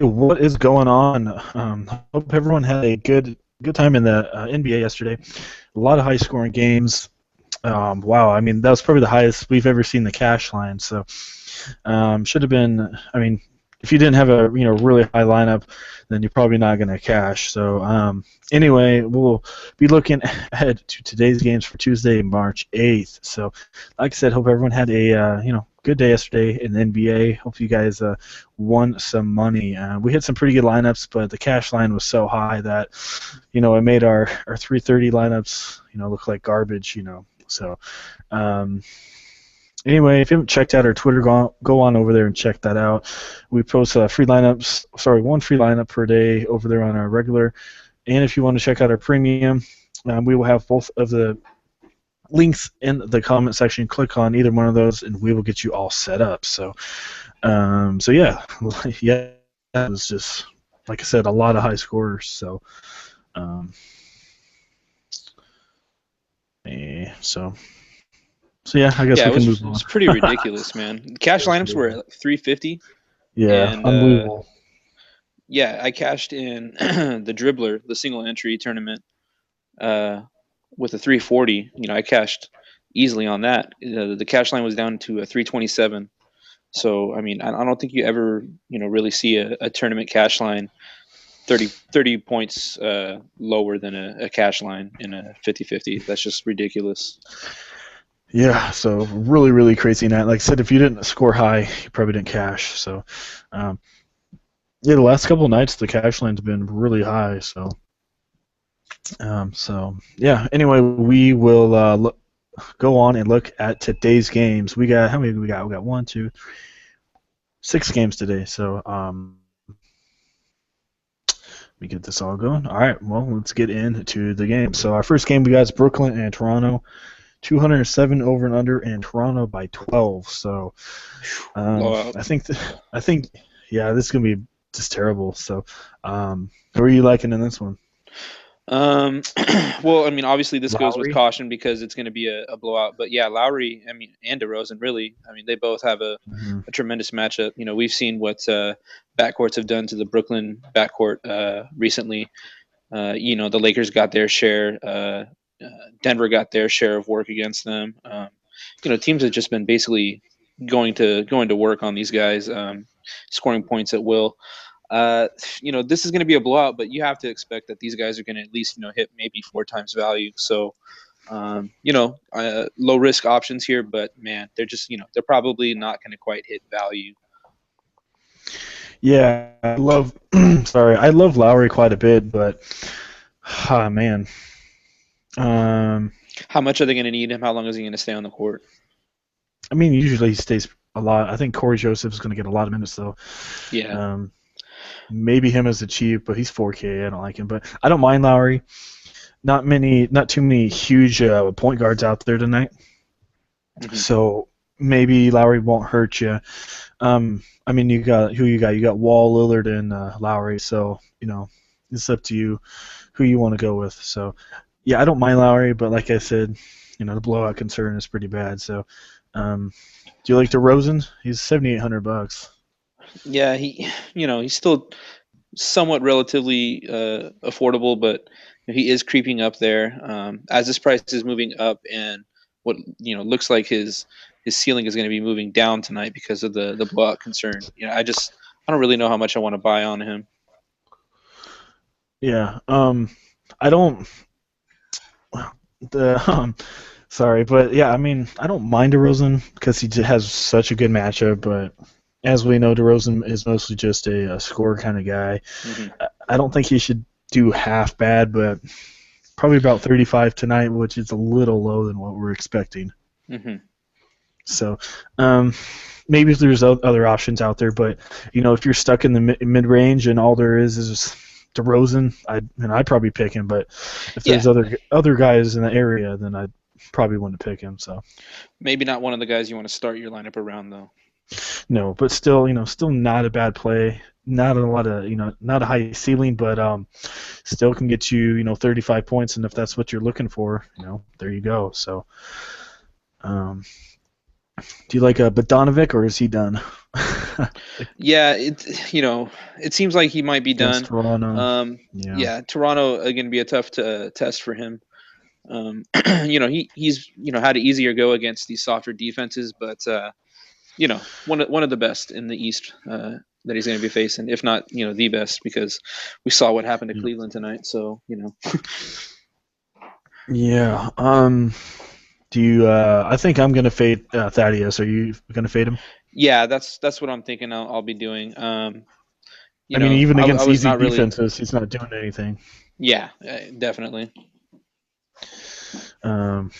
What is going on? Hope everyone had a good time in the NBA yesterday. A lot of high scoring games. Wow, I mean that was probably the highest we've ever seen the cash line. So should have been. I mean, if you didn't have a really high lineup, then you're probably not going to cash. So anyway, we'll be looking ahead to today's games for Tuesday, March 8th. So, like I said, hope everyone had a good day yesterday in the NBA. Hope you guys won some money. We had some pretty good lineups, but the cash line was so high that it made our 330 lineups look like garbage. So. Anyway, if you haven't checked out our Twitter, go on over there and check that out. We post free lineups, one free lineup per day over there on our regular. And if you want to check out our premium, we will have both of the links in the comment section. Click on either one of those, and we will get you all set up. So yeah, it was just, like I said, a lot of high scorers. So, So yeah, I guess we can move on. It's pretty ridiculous, man. Cash lineups were at like 350. Yeah, and unbelievable. Yeah, I cashed in the dribbler, the single entry tournament, with a 340. I cashed easily on that. The cash line was down to a 327. So I mean, I don't think you ever really see a tournament cash line 30 points lower than a cash line in a 50-50. That's just ridiculous. Yeah, so really, really crazy night. Like I said, if you didn't score high, you probably didn't cash. So, the last couple of nights the cash line's been really high. So, yeah. Anyway, we will go on and look at today's games. We got how many? We got 1, 2, 6 games today. So, let me get this all going. All right. Well, let's get into the game. So our first game we got is Brooklyn and Toronto. 207 over and under, and Toronto by 12. So, I think, yeah, this is gonna be just terrible. So, who are you liking in this one? Well, I mean, obviously this goes with Lowry? caution because it's going to be a blowout. But yeah, Lowry, I mean, and DeRozan, really, I mean, they both have a tremendous matchup. We've seen what backcourts have done to the Brooklyn backcourt recently. The Lakers got their share. Denver got their share of work against them. Teams have just been basically going to work on these guys, scoring points at will. This is going to be a blowout, but you have to expect that these guys are going to at least hit maybe 4 times value. So, low risk options here, but man, they're just they're probably not going to quite hit value. Yeah, I love I love Lowry quite a bit, but man. How much are they going to need him? How long is he going to stay on the court? I mean, usually he stays a lot. I think Corey Joseph is going to get a lot of minutes, though. Yeah. Maybe him as a cheap, but he's 4K. I don't like him, but I don't mind Lowry. Not too many huge point guards out there tonight. Mm-hmm. So maybe Lowry won't hurt you. I mean, you got who you got? You got Wall, Lillard, and Lowry. So it's up to you who you want to go with. So. Yeah, I don't mind Lowry, but like I said, the blowout concern is pretty bad. So, do you like DeRozan? He's $7,800. Yeah, he's still somewhat relatively affordable, but he is creeping up there. As this price is moving up, and what looks like his ceiling is going to be moving down tonight because of the blowout concern. I don't really know how much I want to buy on him. Yeah, I don't. Sorry, but yeah, I mean, I don't mind DeRozan because he has such a good matchup. But as we know, DeRozan is mostly just a scorer kind of guy. Mm-hmm. I don't think he should do half bad, but probably about 35 tonight, which is a little low than what we're expecting. Mm-hmm. So maybe there's other options out there, but if you're stuck in the mid range and all there is DeRozan, I'd probably pick him, but if there's other guys in the area, then I probably wouldn't pick him. So maybe not one of the guys you want to start your lineup around, though. No, but still, still not a bad play. Not a lot of, not a high ceiling, but still can get you, 35 points, and if that's what you're looking for, there you go. So, do you like Bogdanovic, or is he done? Yeah, it seems like he might be Against done. Toronto. Yeah. Yeah, Toronto are going to be a tough test for him. He's had an easier go against these softer defenses, but one of the best in the East that he's going to be facing, if not the best, because we saw what happened to Yeah. Cleveland tonight. So Yeah. Do you? I think I'm gonna fade Thaddeus. Are you gonna fade him? yeah, that's what I'm thinking. I'll be doing. I mean, even I against was easy not really. defenses, he's not doing anything. Yeah, definitely. Um,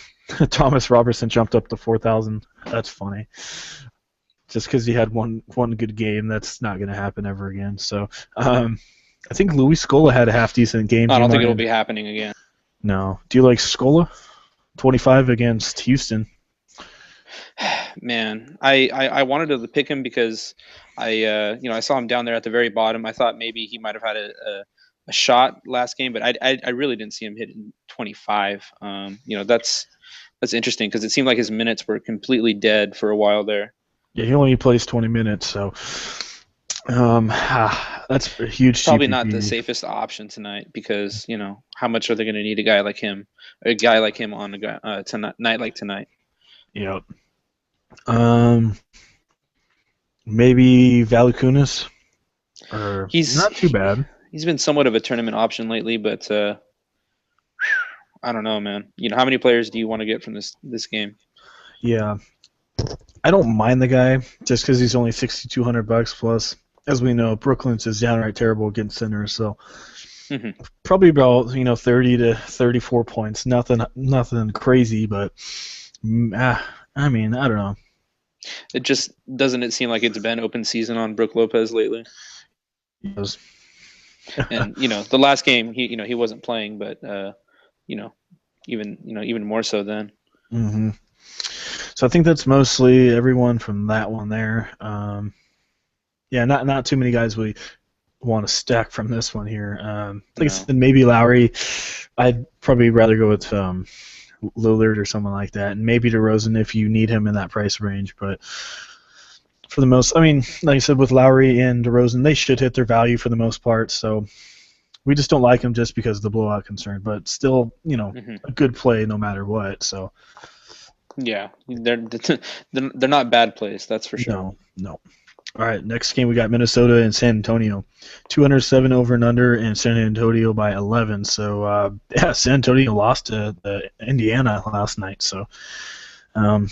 Thomas Robertson jumped up to 4,000. That's funny. Just because he had one good game, that's not going to happen ever again. So, I think Luis Scola had a half decent game. I Do you don't think it'll mind? be happening again. No. Do you like Scola? 25 against Houston. Man, I wanted to pick him because I saw him down there at the very bottom. I thought maybe he might have had a shot last game, but I really didn't see him hitting 25. That's interesting because it seemed like his minutes were completely dead for a while there. Yeah, he only plays 20 minutes, so that's a huge Probably not the GPP. safest option tonight because how much are they going to need a guy like him, on a night like tonight? Yep. Um, maybe Valakunas, or He's not too bad. he's been somewhat of a tournament option lately, but I don't know, man. How many players do you want to get from this game? Yeah, I don't mind the guy just because he's only $6,200 plus. As we know, Brooklyn's is downright terrible against centers, so Hmm. probably about 30 to 34 points. Nothing crazy, but I mean, I don't know. It just doesn't it seem like it's been open season on Brook Lopez lately? Yes. And the last game he wasn't playing, but you know even more so then. hmm So I think that's mostly everyone from that one there. Yeah, not too many guys we want to stack from this one here. Like I No. said, maybe Lowry. I'd probably rather go with Lillard or someone like that, and maybe DeRozan if you need him in that price range. But for the most, I mean, like I said, with Lowry and DeRozan, they should hit their value for the most part. So we just don't like them just because of the blowout concern. But still, Hmm. a good play no matter what. So Yeah, they're not bad plays, that's for sure. no, no. All right, next game we got Minnesota and San Antonio. 207 over and under, and San Antonio by 11. So, yeah, San Antonio lost to Indiana last night. So, I Bit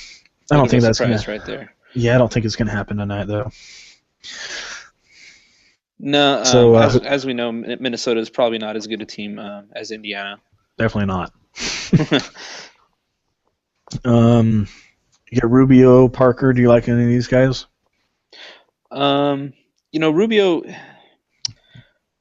don't of a think that's going surprise to. right there. Yeah, I don't think it's going to happen tonight, though. No, So, as we know, Minnesota is probably not as good a team as Indiana. definitely not. You got Rubio, Parker. Do you like any of these guys? Rubio. I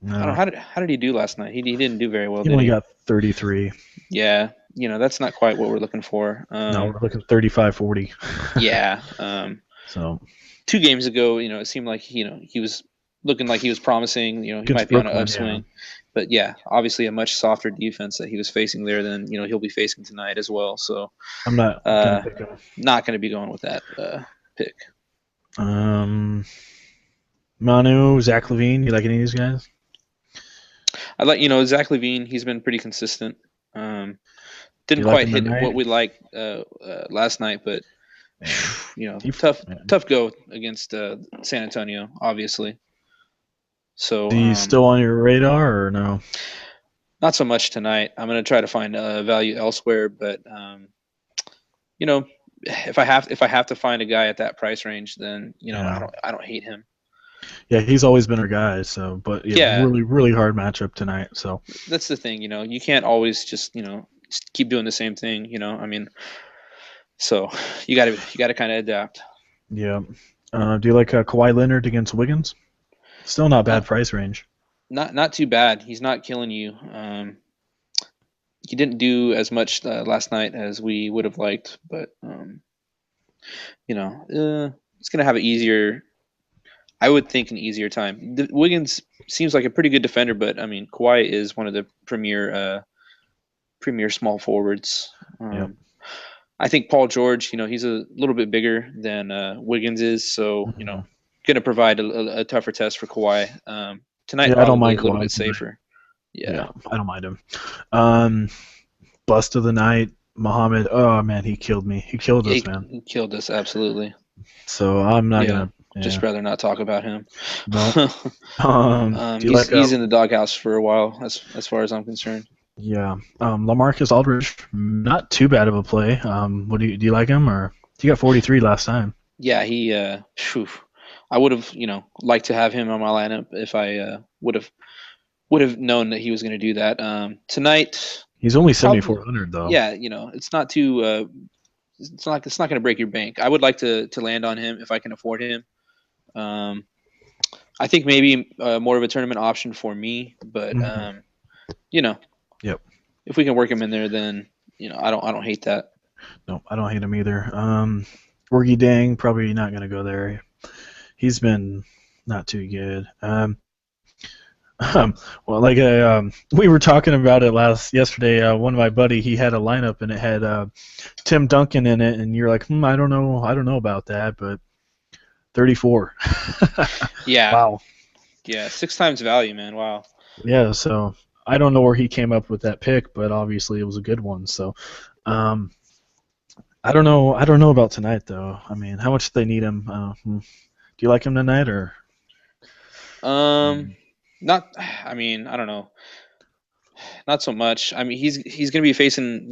don't know No. how did he do last night? He didn't do very well, He did only he? got 33. Yeah, that's not quite what we're looking for. No, we're looking 35, 40. Yeah. So, 2 games ago, it seemed like he was looking like he was promising. He might against be on an Brooklyn, yeah. upswing, but yeah, obviously a much softer defense that he was facing there than he'll be facing tonight as well. So, I'm not going to uh, pick him. not going to be going with that pick. Um, Manu, Zach Levine. You like any of these guys? I like Zach LaVine. He's been pretty consistent. Do Didn't you like quite him hit tonight? what we liked last night, but Yeah. tough Yeah. tough go against San Antonio, obviously. Is So he still on your radar or no? not so much tonight. I'm going to try to find value elsewhere, but you know, if I have to find a guy at that price range, then I Yeah. don't hate him. Yeah, he's always been our guy. So, but yeah, Yeah, really, really hard matchup tonight. So, that's the thing. You can't always just keep doing the same thing. I mean, so you got to kind of adapt. yeah. Do you like Kawhi Leonard against Wiggins? Still not Uh, bad price range. not too bad. He's not killing you. He didn't do as much last night as we would have liked, but he's gonna have an easier. I would think an easier time. Wiggins seems like a pretty good defender, but I mean Kawhi is one of the premier small forwards. Yep. I think Paul George, he's a little bit bigger than Wiggins is, so Mhm. going to provide a tougher test for Kawhi. Tonight, Yeah, I don't probably mind a little Kawhi bit tonight. safer. Yeah. Yeah, I don't mind him. Um, Bust of the night, Muhammad. Oh man, he killed me. He killed Yeah, us, man. he killed us, absolutely. So I'm not Yeah. gonna. Just Yeah, rather not talk about him. no. Do you like He's in the doghouse for a while, as far as I'm concerned. Yeah, LaMarcus Aldridge, not too bad of a play. What do you like him or he got 43 last time? Yeah, phew. I would have, liked to have him on my lineup if I would have known that he was going to do that. Tonight, He's only probably, 7,400 though. yeah, it's not too, it's not going to break your bank. I would like to land on him if I can afford him. Um, I think maybe more of a tournament option for me, but Mhm. you know, Yep. if we can work him in there, then I don't hate that. No, I don't hate him either. Orgy Dang probably not gonna go there. He's been not too good. Well, like we were talking about it yesterday. One of my buddy, he had a lineup and it had Tim Duncan in it, and you're like, I don't know about that, but 34. Yeah, Wow. yeah, 6 times value, man. Wow. Yeah, so I don't know where he came up with that pick, but obviously it was a good one. So, um, I don't know. I don't know about tonight though. I mean, how much do they need him? Do you like him tonight or? Um, not. I mean, I don't know. Not so much. I mean, he's going to be facing.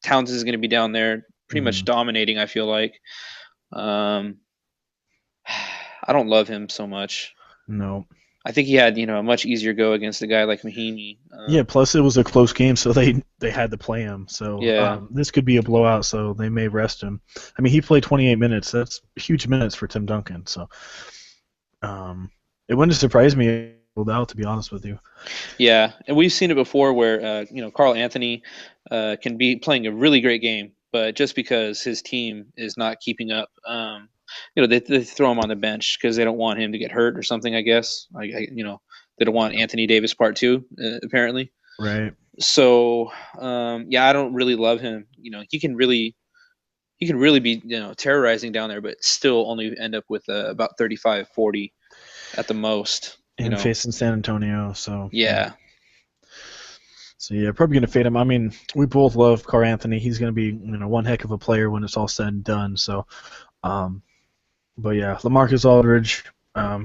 Towns is going to be down there, pretty much Mhm. dominating. I feel like. Um, I don't love him so much. No. I think he had a much easier go against a guy like Mahimi. Yeah. Plus, it was a close game, so they had to play him. So Yeah, this could be a blowout. So they may rest him. I mean, he played 28 minutes. That's huge minutes for Tim Duncan. So um, it wouldn't surprise me if he pulled out, to be honest with you. yeah, and we've seen it before where Carl Anthony can be playing a really great game, but just because his team is not keeping up, they throw him on the bench because they don't want him to get hurt or something. I guess they don't want Yep. Anthony Davis part two apparently. Right. So yeah, I don't really love him. He can really be terrorizing down there, but still only end up with about 35, 40 at the most. And facing San Antonio, so yeah. Yeah. So yeah, probably gonna fade him. I mean, we both love Carl Anthony. He's gonna be one heck of a player when it's all said and done. So, um, but yeah, LaMarcus Aldridge, try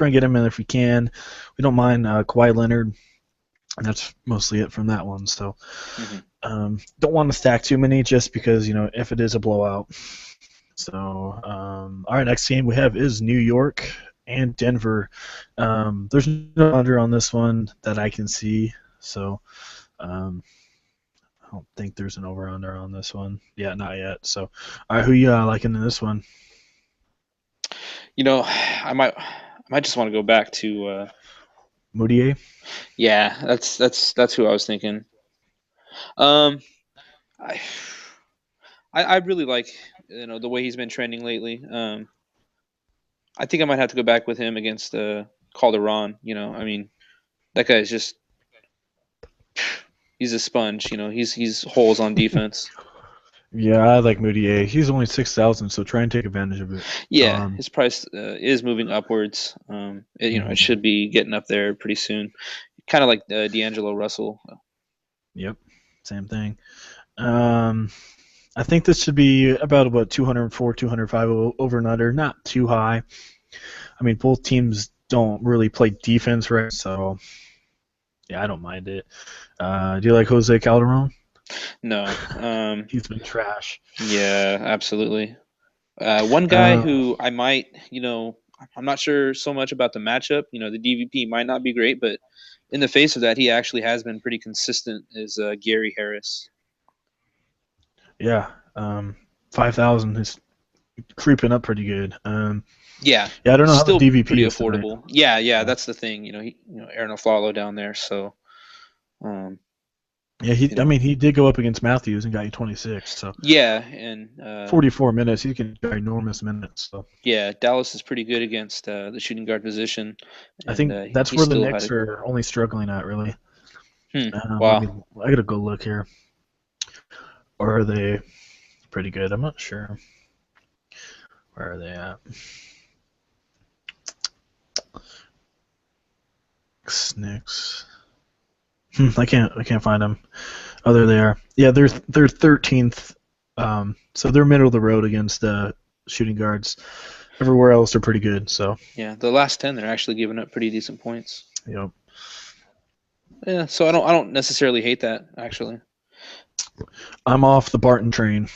and get him in if we can. We don't mind Kawhi Leonard, and that's mostly it from that one. So, hmm don't want to stack too many just because if it is a blowout. So, all right, next game we have is New York and Denver. There's no under on this one that I can see. So. Um, I don't think there's an over under on this one. Yeah, not yet. So, all right, who you liking in this one? I might just want to go back to Moutier? yeah, that's who I was thinking. Um, I I really like the way he's been trending lately. I think I might have to go back with him against Calderon. I mean that guy's just he's a sponge. He's holes on defense. Yeah, I like Moutier. He's only 6,000, so try and take advantage of it. Yeah, Um, his price is moving upwards. It mhm. should be getting up there pretty soon. Kind of like D'Angelo Russell. Yep, same thing. Um, I think this should be about 204, 205 over and under. Not too high. I mean, both teams don't really play defense right, so yeah, I don't mind it. Do you like Jose Calderon? No. He's been trash. Yeah, absolutely. One guy Uh, who I might, I'm not sure so much about the matchup. The DVP might not be great, but in the face of that, he actually has been pretty consistent. Is Gary Harris? yeah, 5,000 is creeping up pretty good. Yeah, Yeah, I don't know how the still pretty DVP is tonight. affordable. Yeah, yeah, Yeah, that's the thing. Aaron Aflalo down there, so um, yeah. I mean, he did go up against Matthews and got you 26. So yeah, and 44 minutes, he can get enormous minutes. So yeah, Dallas is pretty good against the shooting guard position, I and think that's he where the still had Knicks a are only struggling at, really. Let me. wow. I gotta go look here. Or are they pretty good? I'm not sure. Where are they at? Knicks. I can't find them. Oh, there they are. Yeah, they're 13th. So they're middle of the road against shooting guards. Everywhere else they're pretty good. So Yeah, the last 10 they're actually giving up pretty decent points. yep. Yeah, so I don't necessarily hate that actually. I'm off the Barton train.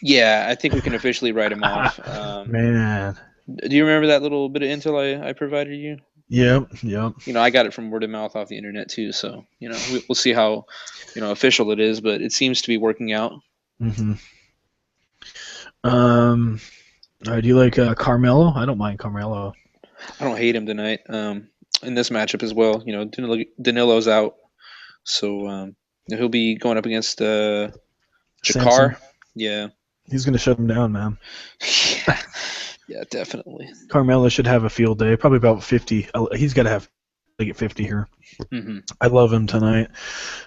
Yeah, I think we can officially write him off. Man. Do you remember that little bit of intel I provided you? Yep. I got it from word of mouth off the internet too. So we'll see how official it is, but it seems to be working out. Mm-hmm. All right, do you like Carmelo? I don't mind Carmelo. I don't hate him tonight. In this matchup as well, Danilo's out, so he'll be going up against Samson. Jakar. Yeah. He's gonna shut him down, man. Yeah. Yeah, definitely. Carmelo should have a field day. Probably about 50. He's got to have to get 50 here. Mm-hmm. I love him tonight.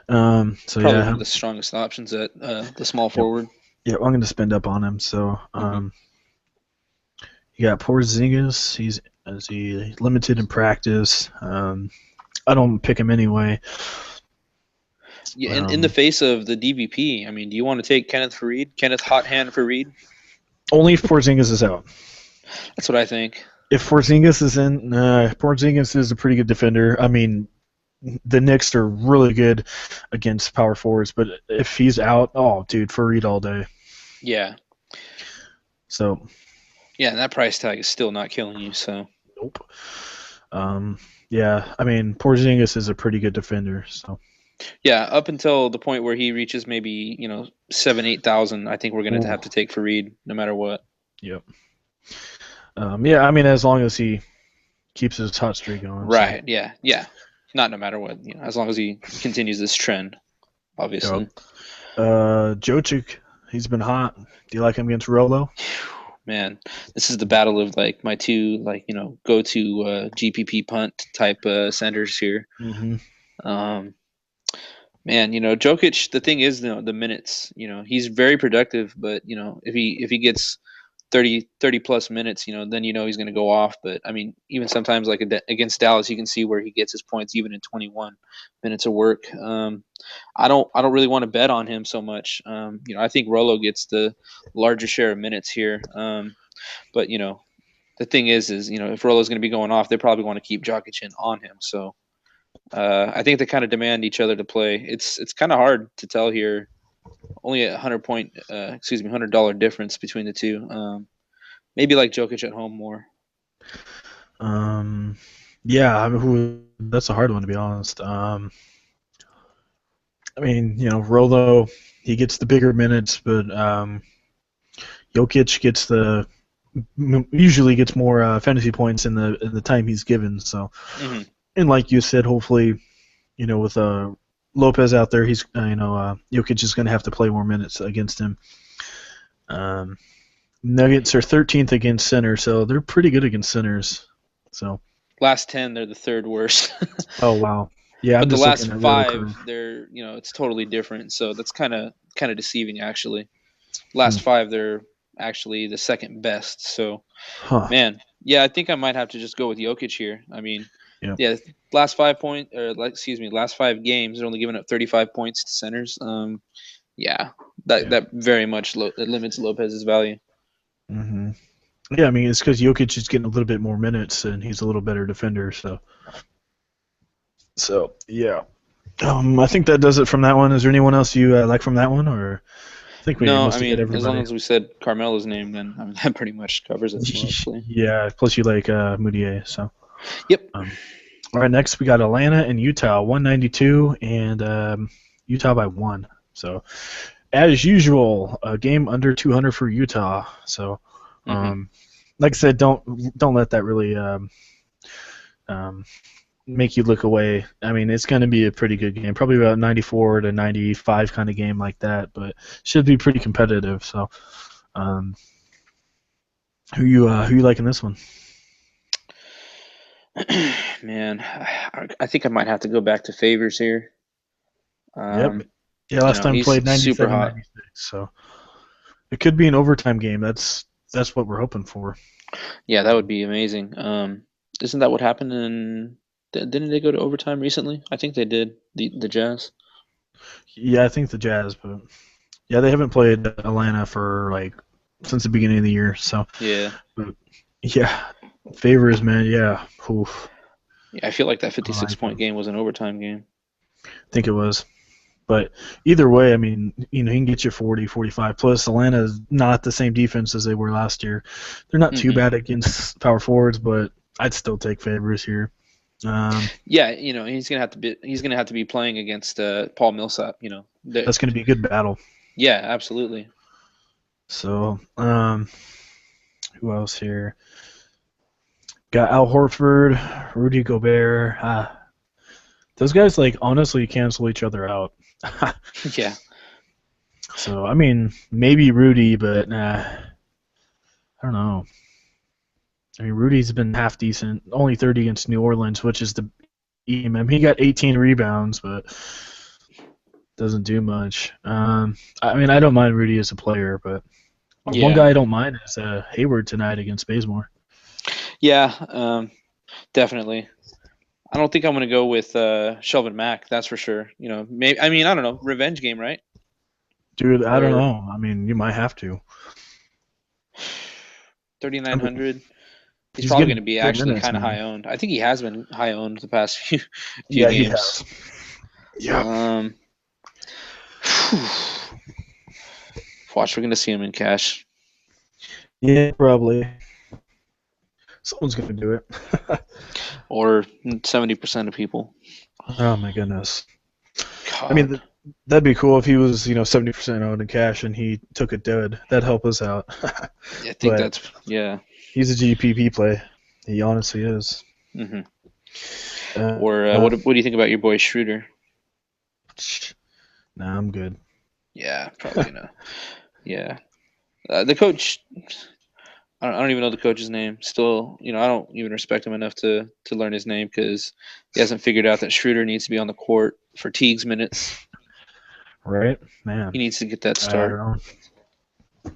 So Probably yeah, one of the strongest options at the small yep. forward. Yeah, I'm gonna spend up on him. So you got Porzingis. Is he limited in practice? I don't pick him anyway. Yeah, in the face of the DVP, I mean, do you want to take Kenneth Hot Hand Fareed? Only if Porzingis is out. That's what I think. If Porzingis is in, Porzingis is a pretty good defender. I mean, the Knicks are really good against power forwards, but if he's out, oh, dude, Fareed all day. Yeah. So. Yeah, and that price tag is still not killing you. So. Nope. Yeah, I mean, Porzingis is a pretty good defender. So. Yeah, up until the point where he reaches maybe 7,000-8,000, I think we're going to have to take Fareed no matter what. Yep. Yeah, I mean, as long as he keeps his hot streak going. Right. So. Yeah. Not no matter what. As long as he continues this trend, obviously. Yep. Jokic, he's been hot. Do you like him against Rolo? Man, this is the battle of like my two go-to GPP punt type centers here. Mm-hmm. Man, Jokic. The thing is, the minutes. He's very productive, but if he gets 30 plus minutes, then he's going to go off. But I mean, even sometimes like against Dallas, you can see where he gets his points even in 21 minutes of work. I don't really want to bet on him so much. I think Rolo gets the larger share of minutes here. But the thing is if Rolo's going to be going off, they probably want to keep Jokic on him. So I think they kind of demand each other to play. It's kind of hard to tell here. Only a $100 difference between the two. Maybe like Jokic at home more. Yeah, I mean, that's a hard one to be honest. I mean, Rolo, he gets the bigger minutes, but Jokic usually gets more fantasy points in the time he's given. So, and like you said, hopefully, with Lopez out there, he's Jokic is going to have to play more minutes against him. Nuggets are 13th against center, so they're pretty good against centers. So last 10, they're the third worst. Oh wow, yeah. But the last 5, they're it's totally different. So that's kind of deceiving actually. Last 5, they're actually the second best. So, man, yeah, I think I might have to just go with Jokic here. I mean, last 5 games, they're only giving up 35 points to centers. That very much limits Lopez's value. Mm-hmm. Yeah, I mean, it's because Jokic is getting a little bit more minutes and he's a little better defender. So yeah. I think that does it from that one. Is there anyone else you like from that one, or I think we must have hit everybody. As long as we said Carmelo's name, then that pretty much covers it mostly. Yeah, plus you like Moutier, so. Yep. All right, next we got Atlanta and Utah, 192, and Utah by 1. So, as usual, a game under 200 for Utah. So, like I said, don't let that really make you look away. I mean, it's going to be a pretty good game, probably about 94 to 95 kind of game like that, but should be pretty competitive. So, who you like in this one? Man, I think I might have to go back to Favors here. Yep. Yeah, last time played 97, 96, so it could be an overtime game. That's what we're hoping for. Yeah, that would be amazing. Isn't that what happened in Didn't they go to overtime recently? I think they did. The Jazz. Yeah, I think the Jazz, but yeah, they haven't played Atlanta for like since the beginning of the year. So, Yeah. but, yeah, favors, man. Yeah, oof. Yeah, I feel like that I don't 56 like point them. game was an overtime game. I think it was. But either way, I mean, he can get you 40, 45. Plus, Atlanta's not the same defense as they were last year. They're not too Hmm. bad against power forwards, but I'd still take favors here. Yeah, he's gonna have to be playing against Paul Millsap. That's going to be a good battle. Yeah, absolutely. So, who else here? Got Al Horford, Rudy Gobert. Those guys, like, honestly cancel each other out. Yeah. So, I mean, maybe Rudy, but I don't know. I mean, Rudy's been half decent, only 30 against New Orleans, which is the EMM. He got 18 rebounds, but doesn't do much. I mean, I don't mind Rudy as a player, but one Yeah. guy I don't mind is Hayward tonight against Bazemore. Yeah. Definitely. I don't think I'm gonna go with Shelvin Mack. That's for sure. Maybe. I mean, I don't know. Revenge game, right? Dude, I don't Or know. I mean, you might have to. I mean, 3,900. He's he's probably going getting to be good actually minutes, kind of high man. owned. I think he has been high owned the past few Yeah, he games. has. Yeah. Um, Watch, we're going to see him in cash. Yeah, probably. Someone's gonna do it. Or 70% of people. Oh my goodness. I mean, God, that'd be cool if he was, 70% owned in cash and he took it dead. That'd help us out. I think But yeah. he's a GPP play. He honestly is. Hmm. Uh, Or uh, what do you think about your boy Schroeder? nah, I'm good. Yeah, probably gonna. Yeah, the coach. I don't even know the coach's name. Still, I don't even respect him enough to learn his name because he hasn't figured out that Schroeder needs to be on the court for Teague's minutes. Right? He Man, needs to get that I don't start. know.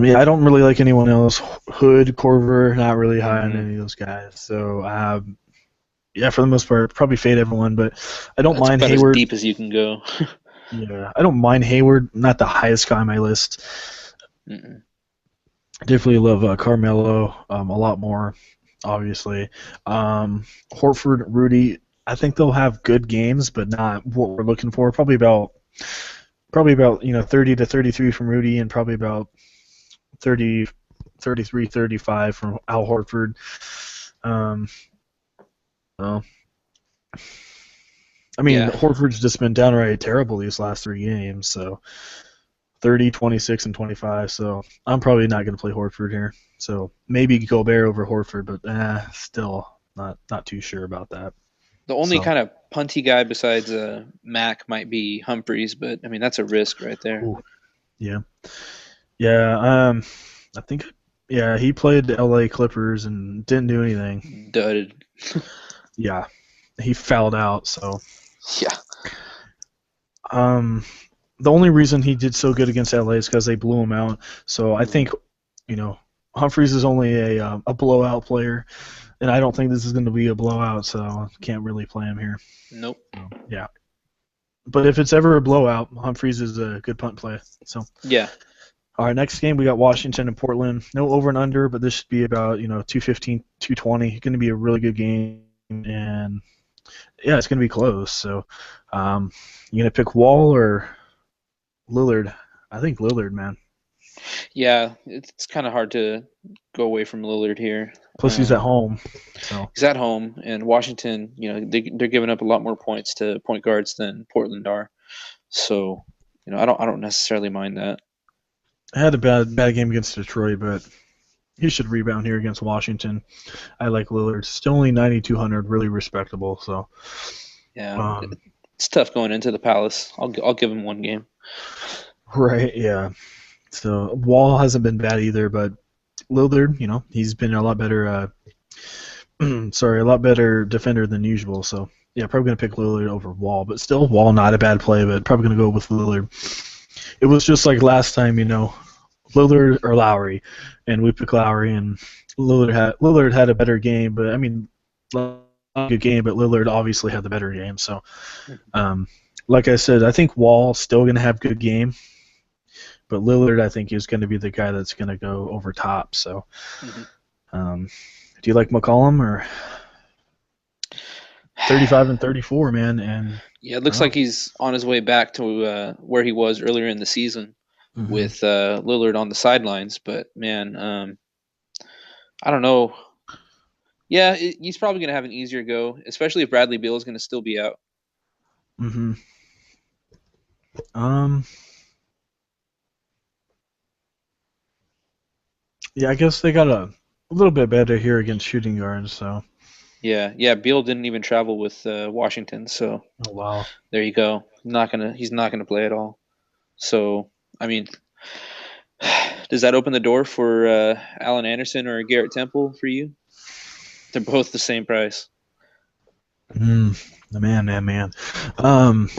Yeah, I don't really like anyone else. Hood, Corver, not really high on Hmm. any of those guys. So, yeah, for the most part, probably fade everyone. But I don't That's mind about as Hayward. deep as you can go. Yeah, I don't mind Hayward. Not the highest guy on my list. Mm-mm. Definitely love Carmelo a lot more, obviously. Horford, Rudy. I think they'll have good games, but not what we're looking for. Probably about 30 to 33 from Rudy, and probably about 30, 33, 35 from Al Horford. Um, well, I mean, Yeah, Horford's just been downright terrible these last three games. So 30, 26, and 25. So I'm probably not going to play Horford here. So maybe Gobert over Horford, but still not too sure about that. the only So kind of punty guy besides Mac might be Humphreys, but I mean that's a risk right there. ooh, yeah, yeah. I think he played the L.A. Clippers and didn't do anything. Dudded. Yeah, he fouled out. So Yeah. um, the only reason he did so good against LA is because they blew him out. So I Hmm. think Humphreys is only a blowout player, and I don't think this is going to be a blowout, so can't really play him here. Nope. So, yeah, but if it's ever a blowout, Humphreys is a good punt play. So Yeah. all right, next game we got Washington and Portland. No over and under, but this should be about 215, 220. Going to be a really good game, and yeah, it's going to be close. So you going to pick Wall or Lillard? I think Lillard, man. Yeah. It's kind of hard to go away from Lillard here. Plus he's at home, so He's at home, and Washington, they're giving up a lot more points to point guards than Portland are. So, I don't necessarily mind that. I had a bad game against Detroit, but he should rebound here against Washington. I like Lillard. Still only 9,200, really respectable. So, Yeah, um, it's tough going into the Palace. I'll give him one game. right, yeah. So Wall hasn't been bad either, but Lillard, he's been a lot better. A lot better defender than usual. So yeah, probably gonna pick Lillard over Wall, but still Wall not a bad play, but probably gonna go with Lillard. It was just like last time, Lillard or Lowry, and we picked Lowry, and Lillard had a better game, but I mean, good game, but Lillard obviously had the better game. So, Mhm. like I said, I think Wall's still going to have a good game, but Lillard, I think, is going to be the guy that's going to go over top. So, Mhm. do you like McCollum or 35 and 34, man? And Yeah, it looks like he's on his way back to where he was earlier in the season mm-hmm. with Lillard on the sidelines. But man, I don't know. Yeah, he's probably going to have an easier go, especially if Bradley Beal is going to still be out. Mm-hmm. Um, yeah, I guess they got a little bit better here against shooting guards. So, Yeah. Beal didn't even travel with Washington, so oh wow. there you go. He's not gonna play at all. So I mean, does that open the door for Allen Anderson or Garrett Temple for you? They're both the same price. Man. Um,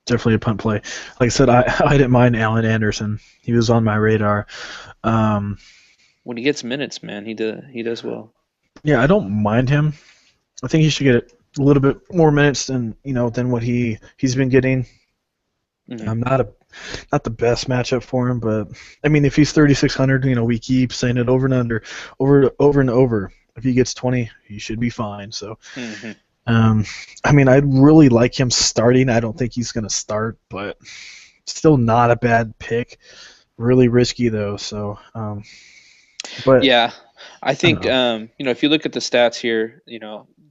definitely a punt play. Like I said, I didn't mind Allen Anderson. He was on my radar. Um, When he gets minutes, man, he does well. yeah, I don't mind him. I think he should get a little bit more minutes than what he's been getting. Hmm. I'm not the best matchup for him, but I mean, if he's 3,600, we keep saying it over and over. If he gets 20, he should be fine. So, Hmm. um, I mean, I'd really like him starting. I don't think he's going to start, but still not a bad pick. Really risky though. So, but Yeah, I I don't think know. if you look at the stats here,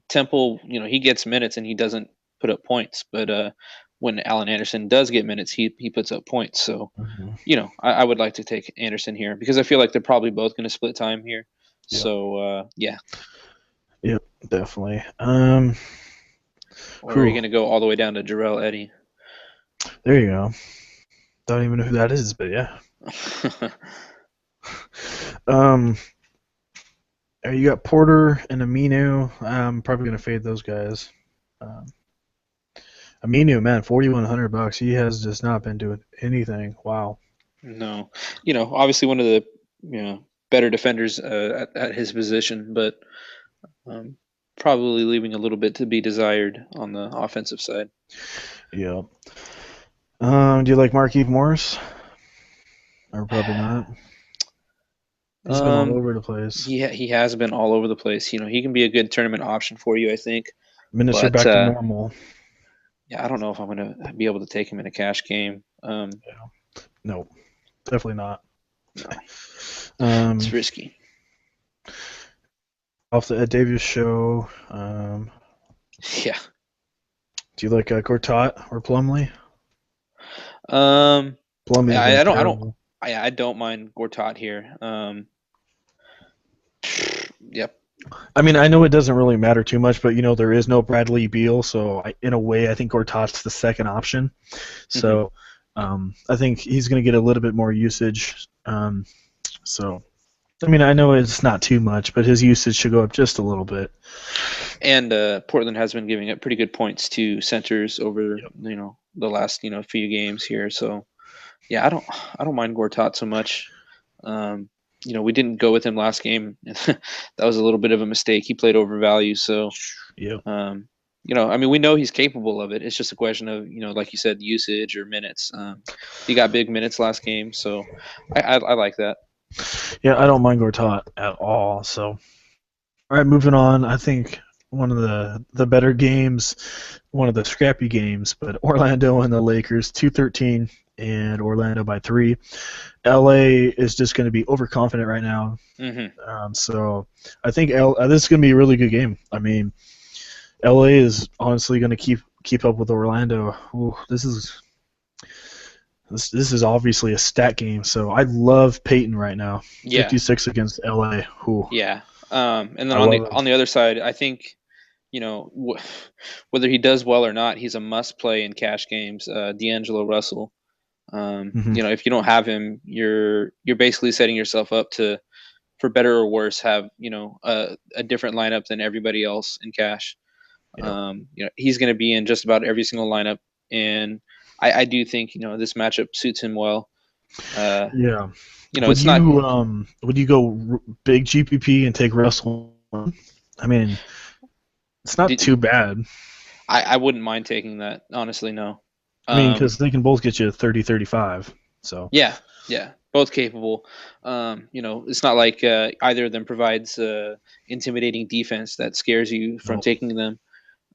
Temple, he gets minutes and he doesn't put up points, but when Allen Anderson does get minutes, he puts up points. So Mhm. I would like to take Anderson here because I feel like they're probably both going to split time here. Yep. So yeah, Yep. Definitely. or are you Whew, going to go all the way down to Jarrell Eddy? there you go. Don't even know who that is, but yeah. Um, you got Porter and Aminu. I'm probably gonna fade those guys. Um, Aminu, man, $4,100. He has just not been doing anything. Wow. No, obviously one of the better defenders at his position, but um, probably leaving a little bit to be desired on the offensive side. Yeah. Do you like Markieff Morris? Or probably not. He's been all Um, over the place. he has been all over the place. He can be a good tournament option for you, I think. Minutes are But back to normal. yeah, I don't know if I'm gonna be able to take him in a cash game. Yeah. No, definitely not. No, it's Um, risky. off the Ed Davis show. Yeah. Do you like Gortat or Plumlee? Um, Plumlee's been terrible. I don't mind Gortat here. Yep. I mean, I know it doesn't really matter too much, but there is no Bradley Beal, so in a way, I think Gortat's the second option. Hmm. So I think he's going to get a little bit more usage. So I mean, I know it's not too much, but his usage should go up just a little bit. And Portland has been giving up pretty good points to centers over Yep. the last few games here. So yeah, I don't mind Gortat so much. Um, we didn't go with him last game. That was a little bit of a mistake. He played over value. So Yep. I mean, we know he's capable of it. It's just a question of like you said, usage or minutes. He got big minutes last game, so I like that. Yeah, I don't mind Gortat at all. So all right, moving on. I think one of the better games, one of the scrappy games, but Orlando and the Lakers, 213, and Orlando by 3. LA is just going to be overconfident right now. Hmm. So I think this is going to be a really good game. I mean, LA is honestly going to keep up with Orlando. Ooh, this is obviously a stat game. So I love Peyton right now. Yeah, 56 against LA. Ooh, yeah. And then I on love the it. on the other side, I think whether he does well or not, he's a must play in cash games. D'Angelo Russell. Hmm. If you don't have him, you're basically setting yourself up to, for better or worse, have a different lineup than everybody else in cash. Yeah. He's going to be in just about every single lineup, and I do think this matchup suits him well. Uh, Yeah. It's not. Would you go big GPP and take Russell? I mean, it's not too bad. I wouldn't mind taking that, honestly. No. I mean, because they can both get you 30, 35. So yeah, both capable. It's not like either of them provides intimidating defense that scares you from nope. taking them.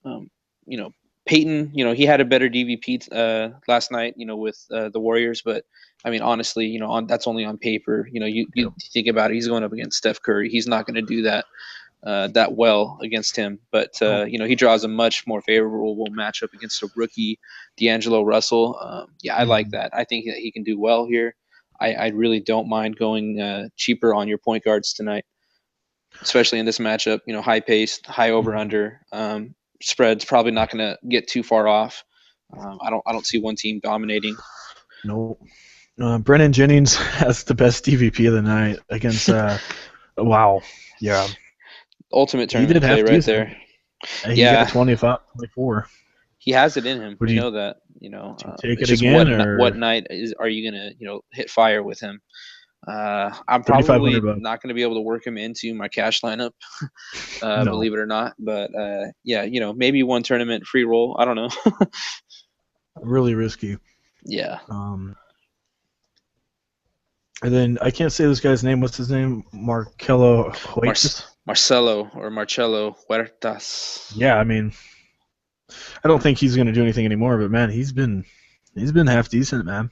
Um, you know, Peyton, he had a better DVP last night, with the Warriors, but I mean, honestly, that's only on paper. You think about it, he's going up against Steph Curry. He's not going to do that well against him. But he draws a much more favorable matchup against a rookie, D'Angelo Russell. I like that. I think that he can do well here. I really don't mind going cheaper on your point guards tonight, especially in this matchup. High paced, high over under. Spread's probably not going to get too far off. I don't see one team dominating. No. Brennan Jennings has the best DVP of the night against. Wow. Yeah. Ultimate tournament play right there. He got 25, 24. He has it in him. We know that. Take it's it just again, what night are you gonna hit fire with him? I'm probably not going to be able to work him into my cash lineup, no. believe it or not. But maybe one tournament free roll. I don't know. Really risky. Yeah. And then I can't say this guy's name. What's his name? Marcelo Huertas? Marcelo Huertas. Yeah, I mean, I don't think he's going to do anything anymore. But man, he's been half decent, man.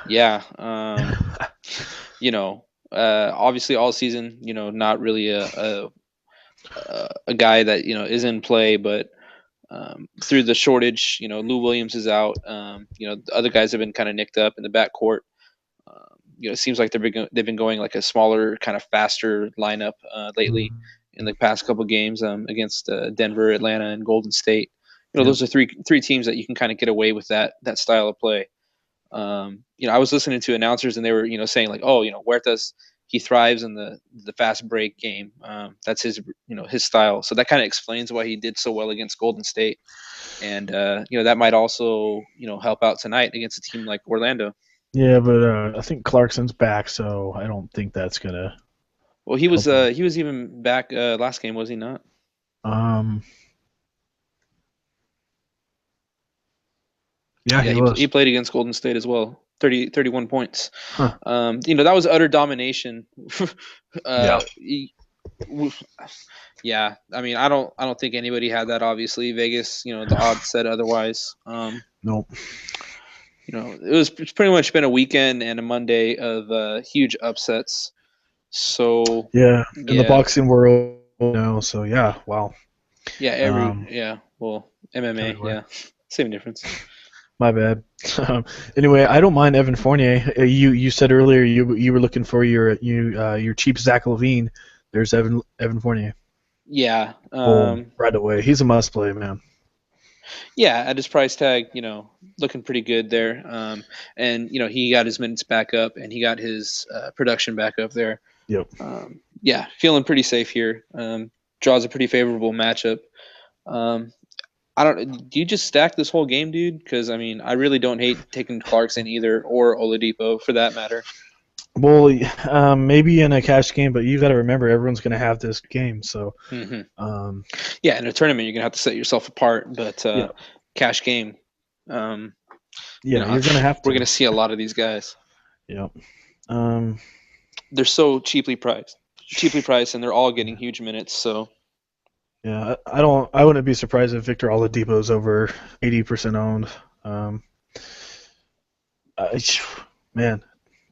Yeah. Obviously all season, not really a guy that is in play, but through the shortage, Lou Williams is out. The other guys have been kind of nicked up in the backcourt. It seems like they've been going like a smaller, kind of faster lineup lately in the past couple of games against Denver, Atlanta, and Golden State. Those are three teams that you can kind of get away with that style of play. I was listening to announcers and they were, saying like, oh, Huertas, he thrives in the fast break game. That's his style. So that kind of explains why he did so well against Golden State. And, that might also, help out tonight against a team like Orlando. Yeah, but I think Clarkson's back, so I don't think that's gonna. Well, he was even back last game, was he not? Yeah, he was. He played against Golden State as well. 31 points. Huh. That was utter domination. Yeah. I mean, I don't think anybody had that. Obviously, Vegas, the odds said otherwise. Nope. It's pretty much been a weekend and a Monday of huge upsets. So in the boxing world, So yeah, wow. Yeah, well, MMA, yeah, same difference. My bad. Anyway, I don't mind Evan Fournier. You said earlier you were looking for your cheap Zach LaVine. There's Evan Fournier. Yeah. Right away. He's a must play, man. Yeah, at his price tag, looking pretty good there. And he got his minutes back up and he got his production back up there. Yep. Yeah, feeling pretty safe here. Draws a pretty favorable matchup. Do you just stack this whole game, dude? Because I mean, I really don't hate taking Clarkson either, or Oladipo for that matter. Well, maybe in a cash game, but you got to remember everyone's going to have this game. So, in a tournament you're going to have to set yourself apart, but cash game, you're going to have to. We're going to see a lot of these guys. Yep. They're so cheaply priced, and they're all getting huge minutes. So. Yeah, I wouldn't be surprised if Victor Oladipo's over 80% owned. Man,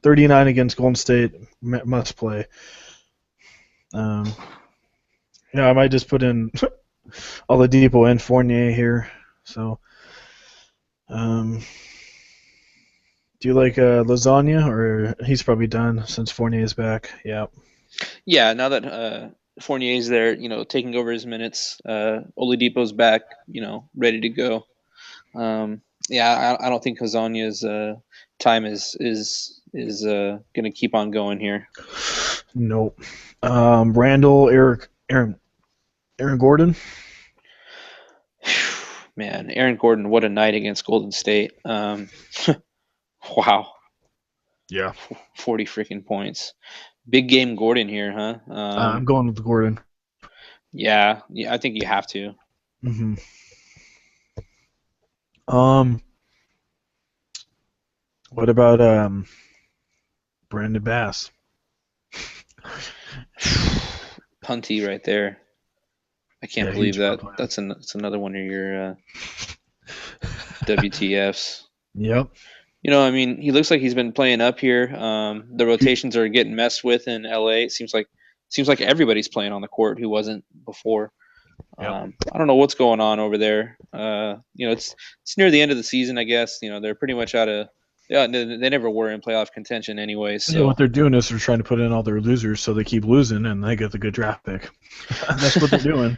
39 against Golden State, must play. I might just put in Oladipo and Fournier here. So, do you like Lasagna, or he's probably done since Fournier is back? Yeah. Yeah, now that Fournier's there, taking over his minutes. Oladipo's back, ready to go. I don't think Lasagna's time is going to keep on going here. Nope. Randall, Aaron Gordon. Man, Aaron Gordon, what a night against Golden State. Wow. Yeah. 40 freaking points. Big game Gordon here, huh? I'm going with Gordon. Yeah, I think you have to. hmm Um, what about Brandon Bass? Punty right there. I can't Yeah, believe huge that. punt plan. That's another one of your WTFs. Yep. I mean, he looks like he's been playing up here. The He, rotations are getting messed with in LA. It seems like everybody's playing on the court who wasn't before. yep. I don't know what's going on over there. It's near the end of the season, I guess. They're pretty much out of. Yeah, they never were in playoff contention anyway. Yeah, what So they're doing is they're trying to put in all their losers so they keep losing and they get the good draft pick. That's what they're doing.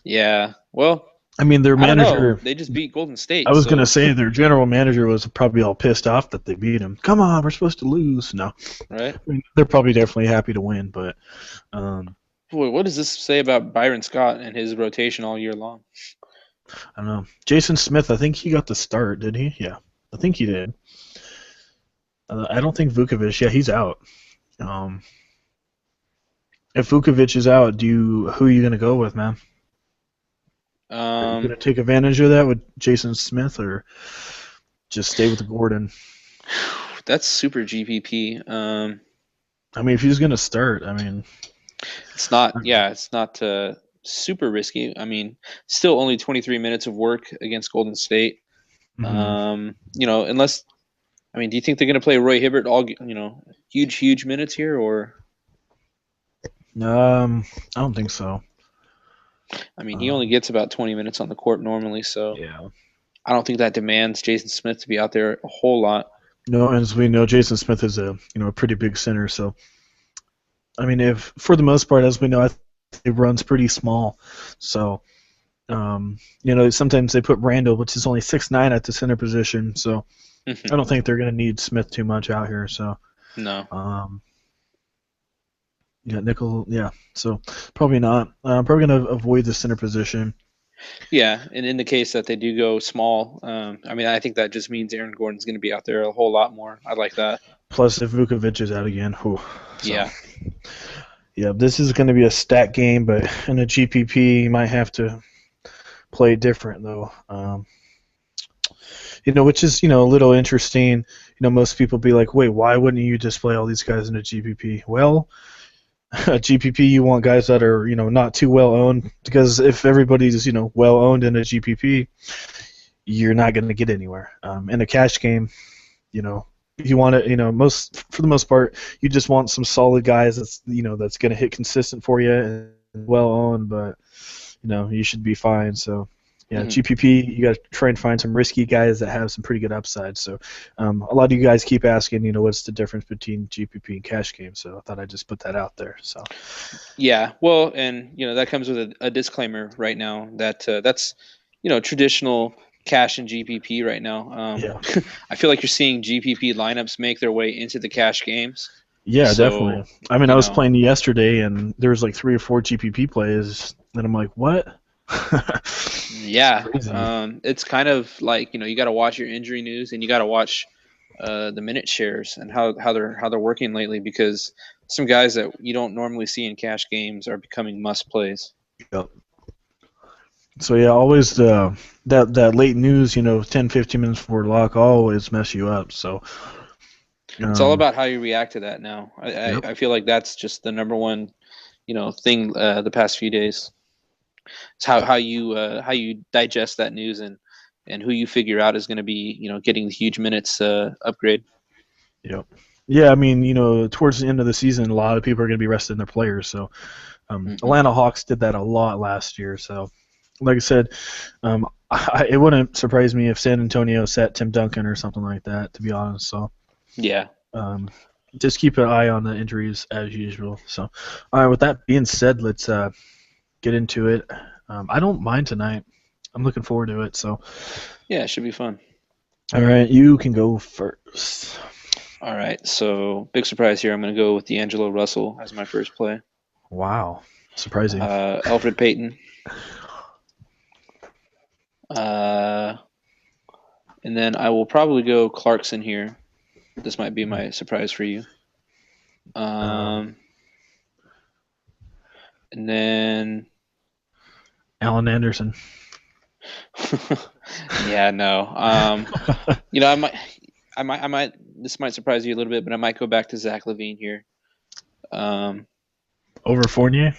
yeah, well, I mean, their I don't know. manager. They just beat Golden I State, was gonna so say their general manager was probably all pissed off that they beat him. Come on, we're supposed to lose. No, right. I mean, they're probably definitely happy to win, but um, Boy, what does this say about Byron Scott and his rotation all year long? I don't know. Jason Smith, I think he got the start, did he? Yeah, I think he did. I don't think Vukovic. Yeah, he's out. Um, if Vukovic is out, who are you gonna go with, man? Are you gonna Um, take advantage of that with Jason Smith, or just stay with Gordon? that's super GPP. I mean, if he's gonna start, I mean, It's not, yeah, it's not super risky. I mean, still only 23 minutes of work against Golden State. mm-hmm. Unless, I mean, do you think they're going to play Roy Hibbert all, huge minutes here? Or, I don't think so. I mean, he only Um, gets about 20 minutes on the court normally, so yeah. I don't think that demands Jason Smith to be out there a whole lot. No, as we know, Jason Smith is a pretty big center. So I mean, if for the most part, as we know, I think he runs pretty small. So sometimes they put Randall, which is only 6'9" at the center position. So I don't think they're going to need Smith too much out here. So No. um, yeah, nickel, yeah. So probably not. Probably going to avoid the center position. Yeah, and in the case that they do go small, I mean, I think that just means Aaron Gordon's going to be out there a whole lot more. I like that. Plus, if Vukovic is out again, whew. So Yeah. yeah, this is going to be a stat game, but in a GPP, you might have to play different though. Which is a little interesting. Most people be like, wait, why wouldn't you just play all these guys in a GPP? Well, a GPP you want guys that are not too well owned, because if everybody's well owned in a GPP, you're not going to get anywhere. In a cash game, you know you want to most for the most part you just want some solid guys that's going to hit consistent for you and well owned, but you should be fine. So yeah, Hmm. GPP, you got to try and find some risky guys that have some pretty good upside. So a lot of you guys keep asking, what's the difference between GPP and cash games. So I thought I'd just put that out there. So Yeah, well, and that comes with a disclaimer right now that that's traditional cash and GPP right now. yeah, I feel like you're seeing GPP lineups make their way into the cash games. yeah, definitely. So I mean, I you was know, playing yesterday, and there was like 3 or 4 GPP plays, and I'm like, what? yeah, Crazy. it's kind of like you got to watch your injury news and you got to watch the minute shares and how they're working lately, because some guys that you don't normally see in cash games are becoming must plays. Yep. So yeah, always that late news, 10, 15 minutes before lock, always mess you up. So It's all um, about how you react to that now. I, I, yep, I feel like that's just the number one, thing the past few days. It's how you digest that news and who you figure out is going to be getting the huge minutes upgrade. yep. Yeah, I mean, towards the end of the season, a lot of people are going to be resting their players. So Hmm. Atlanta Hawks did that a lot last year. So like I said, it wouldn't surprise me if San Antonio sat Tim Duncan or something like that, to be honest. So Yeah. um, just keep an eye on the injuries as usual. So all right, with that being said, let's get into it. I don't mind tonight. I'm looking forward to it. So, Yeah, it should be fun. all right, you can go first. All right. So big surprise here. I'm going to go with D'Angelo Russell as my first play. Wow, surprising. Alfred Payton. Uh, and then I will probably go Clarkson here. This might be my surprise for you. Um, And then Alan Anderson. yeah, no. You know, I might. This might surprise you a little bit, but I might go back to Zach LaVine here. Over Fournier.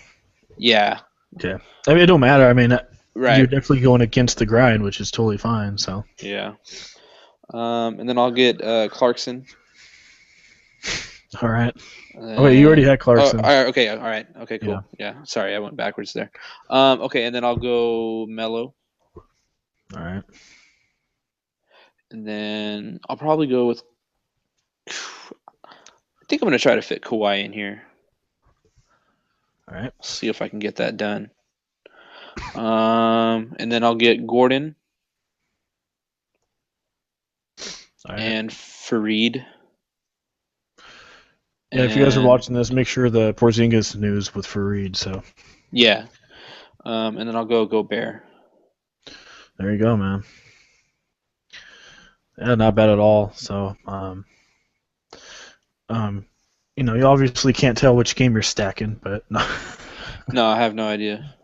Yeah, Okay. I mean, it don't matter. I mean, you're right. definitely going against the grind, which is totally fine. So. Yeah. And then I'll get Clarkson. All right. Oh wait, you already And had Clarkson. okay, all right, okay, Yeah. cool. Yeah, sorry, I went backwards there. Okay, and then I'll go Mello, All right. and then I'll probably go with. I think I'm gonna try to fit Kawhi in here. All right. See if I can get that done. And then I'll get Gordon All right. and Fareed. Yeah, if you guys are And watching this, make sure the Porzingis news with Fareed. So yeah, and then I'll go Gobert. there you go, man. Yeah, not bad at all. So, um, you obviously can't tell which game you're stacking, but no. No, I have no idea.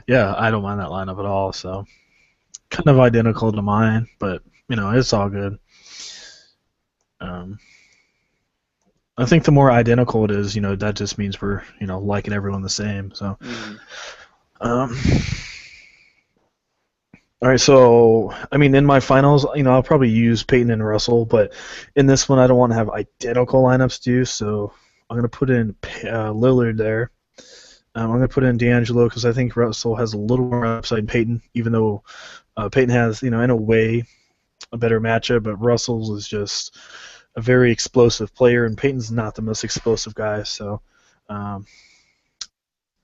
Yeah, I don't mind that lineup at all. So kind of identical to mine, but it's all good. Um, I think the more identical it is, that just means we're liking everyone the same. So, um, all right. So, I mean, in my finals, I'll probably use Peyton and Russell, but in this one, I don't want to have identical lineups to use. So, I'm gonna put in Lillard there. I'm gonna put in D'Angelo because I think Russell has a little more upside than Peyton, even though Peyton has, in a way, a better matchup, but Russell's is just a very explosive player, and Peyton's not the most explosive guy. So, um,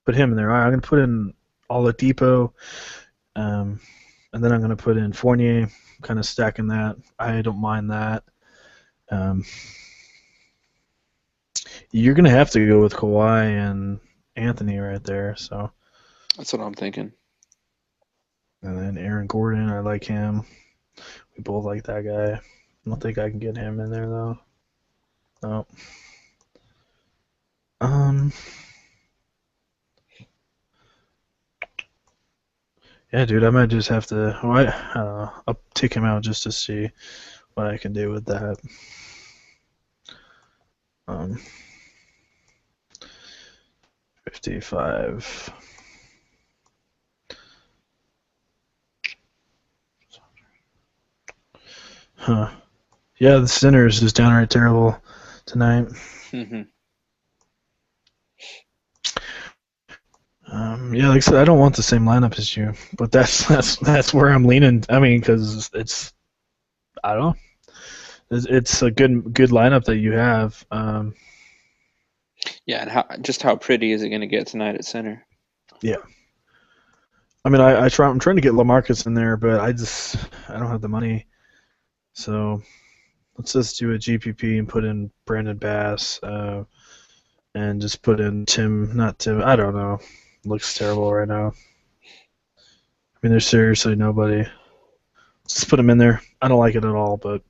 put him in there. All right, I'm gonna put in Oladipo. And then I'm going to put in Fournier, kind of stacking that. I don't mind that. Um, you're going to have to go with Kawhi and Anthony right there. So, That's what I'm thinking. and then Aaron Gordon, I like him. We both like that guy. I don't think I can get him in there though. No. Um. Yeah, dude, I might just have to. I'll take him out just to see what I can do with that. Um. 55. Huh. Yeah, the Sinners is downright terrible tonight. Yeah, like I said, I don't want the same lineup as you, but that's where I'm leaning. I mean, because I don't know, it's a good lineup that you have. Yeah, and how pretty is it going to get tonight at center? Yeah, I mean, I'm trying to get LaMarcus in there, but I don't have the money. So let's just do a GPP and put in Brandon Bass, and just put in not Tim. I don't know. Looks terrible right now. I mean, there's seriously nobody. Just put him in there. I don't like it at all, but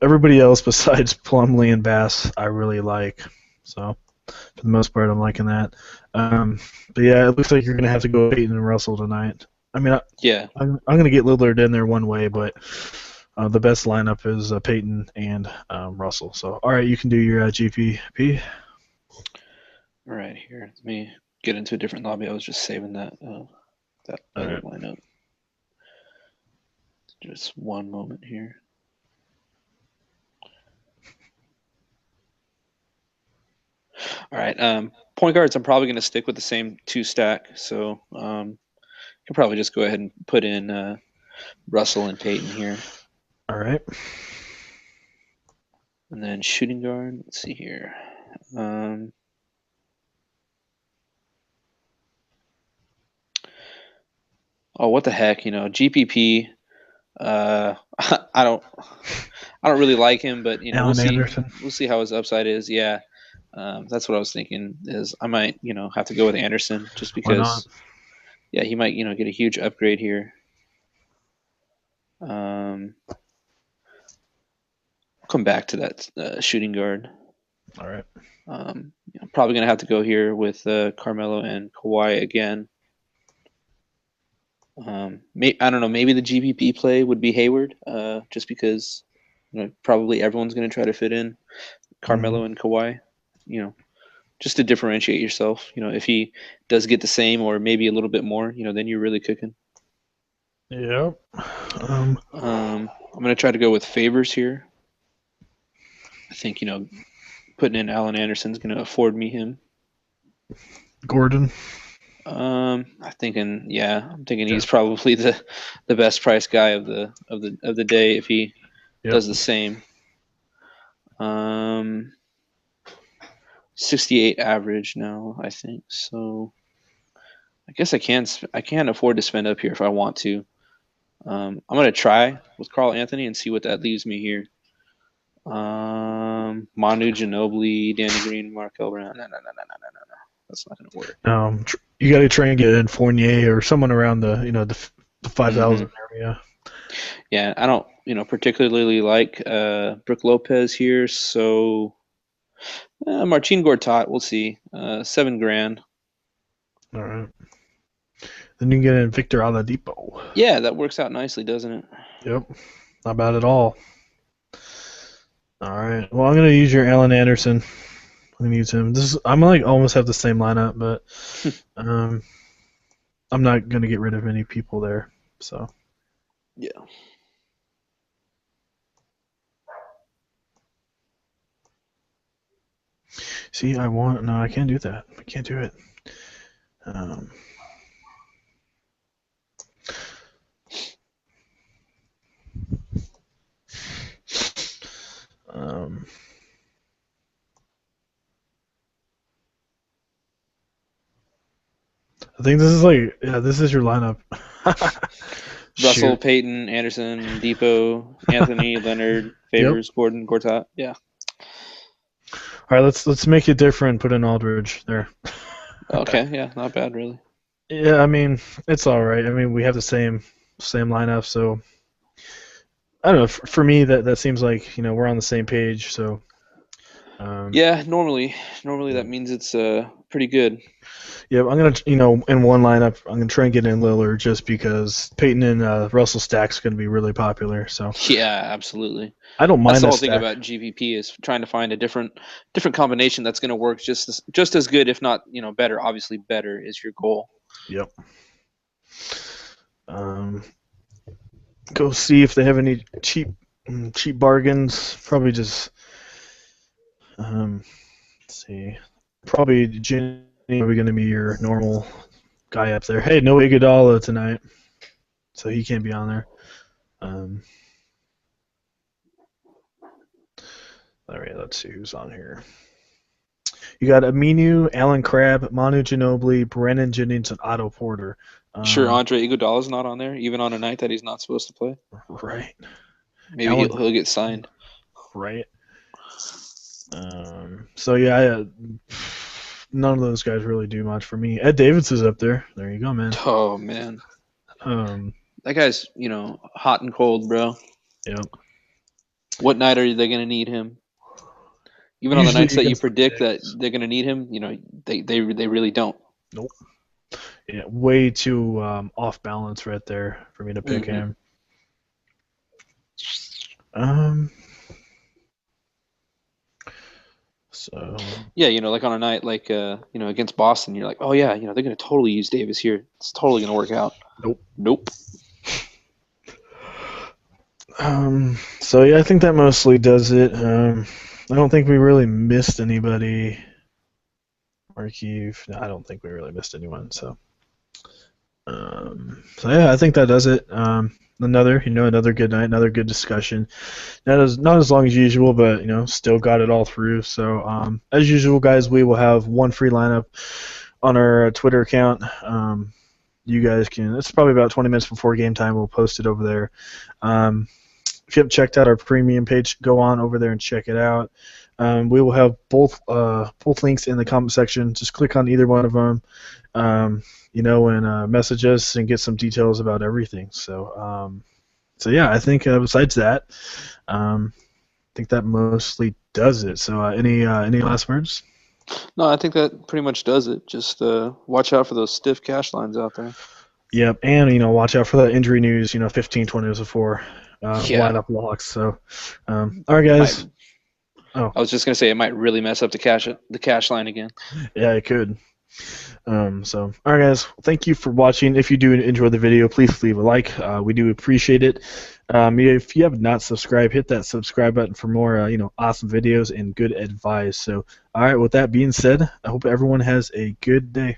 everybody else besides Plumlee and Bass, I really like. So for the most part, I'm liking that. But yeah, it looks like you're gonna have to go Peyton and Russell tonight. I mean, Yeah. I'm gonna get Lillard in there one way, but the best lineup is Peyton and Russell. So all right, you can do your GPP. All right, here. Let me get into a different lobby. I was just saving that other Right. lineup. Just one moment here. All right. Point guards, I'm probably going to stick with the same two stack. So you can probably just go ahead and put in Russell and Peyton here. All right. And then shooting guard, let's see here. Oh, what the heck? GPP. I don't really like him, but we'll Alan see. Anderson. We'll see how his upside is. Yeah, that's what I was thinking. Is I might have to go with Anderson just Why not? because. Yeah, he might get a huge upgrade here. come back to that shooting guard. All right. Probably gonna have to go here with Carmelo and Kawhi again. I don't know. Maybe the GPP play would be Hayward, just because probably everyone's gonna try to fit in Carmelo and Kawhi. Just to differentiate yourself. If he does get the same or maybe a little bit more, then you're really cooking. Yep. I'm gonna try to go with favors here. I think putting in Allen Anderson's gonna afford me him. Gordon. I'm thinking he's probably the best price guy of the day if he does the same. 68 average now, I think. So I guess I can't afford to spend up here if I want to. I'm gonna try with Carl Anthony and see what that leaves me here. Manu Ginobili, Danny Green, Markel Brown. No. That's not gonna work. You got to try and get in Fournier or someone around the 5,000 area. Yeah, I don't particularly like Brook Lopez here, so Marcin Gortat, we'll see. $7,000. All right. Then you can get in Victor Oladipo. Yeah, that works out nicely, doesn't it? Yep. Not bad at all. All right. Well, I'm gonna use your Allen Anderson. I'm gonna use him. I'm like almost have the same lineup, but I'm not gonna get rid of any people there. So. Yeah. See, I can't do that. I can't do it. I think this is your lineup. Russell, Peyton, Anderson, Depot, Anthony, Leonard, Favors, Gordon, Gortat. Yeah. All right, let's make it different. Put in Aldridge there. Okay, yeah, not bad really. Yeah, I mean it's all right. I mean we have the same lineup, so I don't know. For me, that seems like we're on the same page. So. Yeah, normally that means it's pretty good. Yeah, I'm gonna in one lineup I'm gonna try and get in Lillard just because Peyton and Russell stack's gonna be really popular. So yeah, absolutely. I don't mind. That's the whole thing about GPP is trying to find a different combination that's gonna work just as good, if not better. Obviously, better is your goal. Yep. Go see if they have any cheap bargains. Probably just let's see. Probably Ginny probably going to be your normal guy up there. Hey, no Iguodala tonight, so he can't be on there. All right, let's see who's on here. You got Aminu, Alan Crabb, Manu Ginobili, Brennan Jennings, and Otto Porter. Sure, Andre Iguodala's not on there, even on a night that he's not supposed to play. Right. Maybe he'll get signed. Right. So yeah, none of those guys really do much for me. Ed Davis is up there. There you go, man. Oh man. That guy's hot and cold, bro. Yep. What night are they going to need him? Even on the nights that you predict that they're going to need him, they really don't. Nope. Yeah, way too off balance right there for me to pick him. So yeah, like on a night like against Boston, you're like, oh yeah, they're going to totally use Davis here. It's totally going to work out. Nope. So yeah, I think that mostly does it. I don't think we really missed anybody. Markeith, no, I don't think we really missed anyone. So yeah, I think that does it. Another good night, another good discussion. Not as long as usual, but still got it all through. So as usual, guys, we will have one free lineup on our Twitter account. You guys can. It's probably about 20 minutes before game time. We'll post it over there. If you haven't checked out our premium page, go on over there and check it out. We will have both links in the comment section. Just click on either one of them, and message us and get some details about everything. So yeah, I think besides that, I think that mostly does it. So any last words? No, I think that pretty much does it. Just watch out for those stiff cash lines out there. Yep, and watch out for that injury news. 15, 20 minutes before Yeah, lineup locks. So, all right, might. guys. Oh, I was just gonna say it might really mess up the cash line again. yeah, it could. So, all right, guys. Thank you for watching. If you do enjoy the video, please leave a like. We do appreciate it. If you have not subscribed, hit that subscribe button for more, awesome videos and good advice. So, all right. With that being said, I hope everyone has a good day.